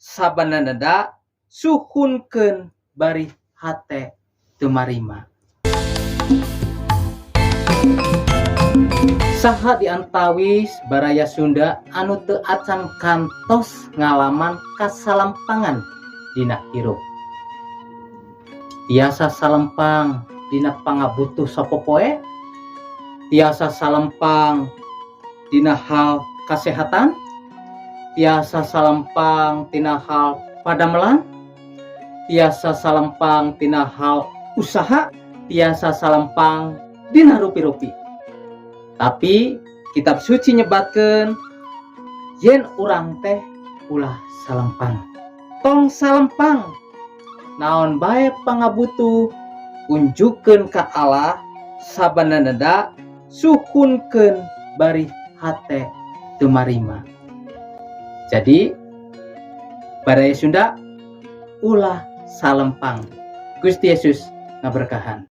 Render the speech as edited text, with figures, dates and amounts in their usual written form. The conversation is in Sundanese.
sabananda suhunkeun bari hate teu marima. Saha di antawis baraya Sunda anu teu acan kantos ngalaman kasalampangan dina hirup. Tiasa salempang dina pangabutuh sapopoe, tiasa salempang dina hal kasehatan, tiasa salempang tina hal padamelan, tiasa salempang tina hal usaha, tiasa salempang dina rupi-rupi. Tapi kitab suci nyebatkeun yen urang teh ulah salempang. Tong salempang naon bae pangabutuh unjukkeun ka Allah sabananda suhunkeun bari hate teu marima. Jadi baraya Sunda ulah salempang. Gusti Yesus ngaberkahan.